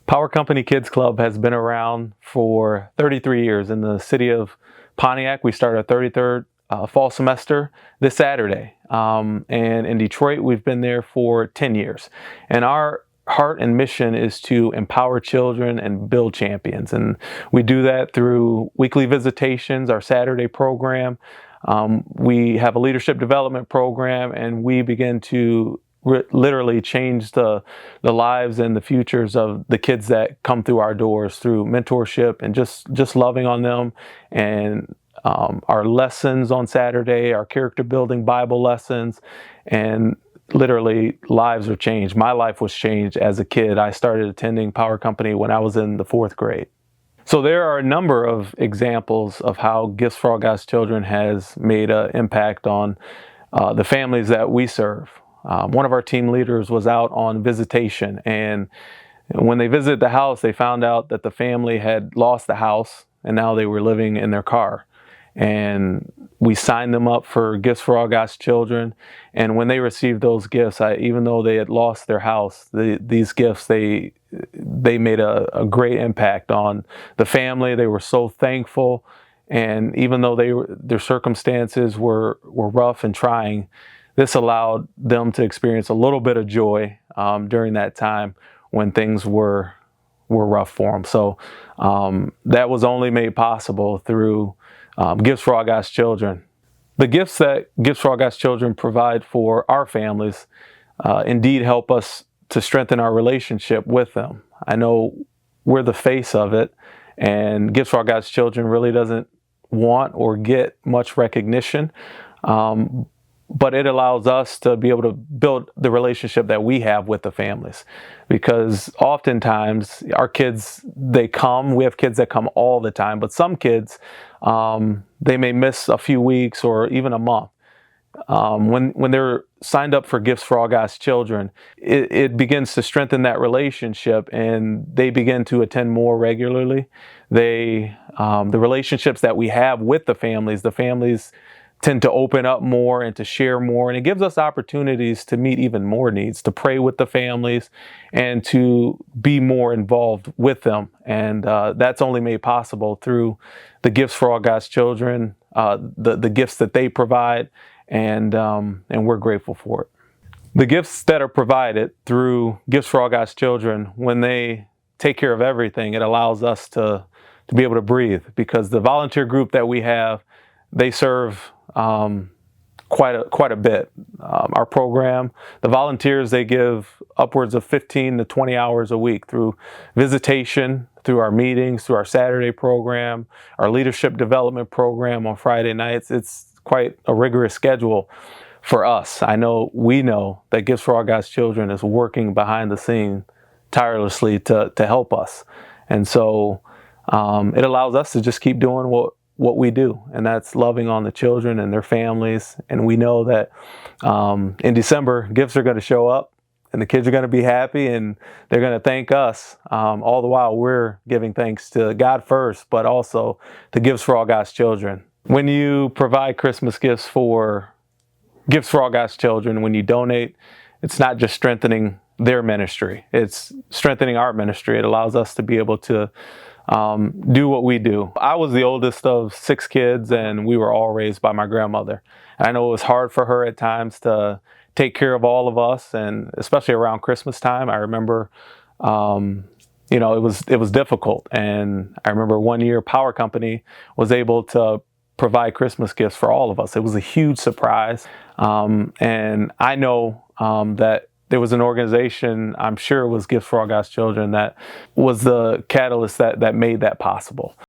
Power Company Kids Club has been around for 33 years in the city of Pontiac. We start our 33rd fall semester this Saturday. And in Detroit, we've been there for 10 years. And our heart and mission is to empower children and build champions. And we do that through weekly visitations, our Saturday program. We have a leadership development program, and we begin to literally change the lives and the futures of the kids that come through our doors through mentorship and just loving on them, and our lessons on Saturday, our character building Bible lessons, and literally lives are changed. My life was changed as a kid. I started attending Power Company when I was in the 4th grade. So there are a number of examples of how Gifts for All God's Children has made an impact on the families that we serve. One of our team leaders was out on visitation, and when they visited the house, they found out that the family had lost the house and now they were living in their car. And we signed them up for Gifts for All God's Children. And when they received those gifts, even though they had lost their house, these gifts, they made a great impact on the family. They were so thankful. And even though their circumstances were rough and trying, this allowed them to experience a little bit of joy during that time when things were rough for them. So that was only made possible through Gifts for All God's Children. The gifts that Gifts for All God's Children provide for our families indeed help us to strengthen our relationship with them. I know we're the face of it, and Gifts for All God's Children really doesn't want or get much recognition. But it allows us to be able to build the relationship that we have with the families. Because oftentimes our kids, we have kids that come all the time, but some kids, they may miss a few weeks or even a month. When they're signed up for Gifts for All God's Children, it begins to strengthen that relationship, and they begin to attend more regularly. The relationships that we have with the families tend to open up more and to share more, and it gives us opportunities to meet even more needs, to pray with the families, and to be more involved with them. And that's only made possible through the Gifts for All God's Children, the gifts that they provide, and we're grateful for it. The gifts that are provided through Gifts for All God's Children, when they take care of everything, it allows us to be able to breathe, because the volunteer group that we have, they serve quite a bit. Our program, the volunteers, they give upwards of 15 to 20 hours a week through visitation, through our meetings, through our Saturday program, our leadership development program on Friday nights. It's quite a rigorous schedule for us. We know that Gifts for All God's Children is working behind the scene tirelessly to help us. And so it allows us to just keep doing what we do, and that's loving on the children and their families. And we know that in December, gifts are going to show up, and the kids are going to be happy, and they're going to thank us. All the while, we're giving thanks to God first, but also to Gifts for All God's Children. When you provide Christmas gifts for Gifts for All God's Children, when you donate, it's not just strengthening their ministry, it's strengthening our ministry. It allows us to be able to do what we do. I was the oldest of 6 kids, and we were all raised by my grandmother. And I know it was hard for her at times to take care of all of us, and especially around Christmas time. I remember, it was difficult. And I remember one year Power Company was able to provide Christmas gifts for all of us. It was a huge surprise. And I know that there was an organization, I'm sure it was Gifts for All God's Children, that was the catalyst that made that possible.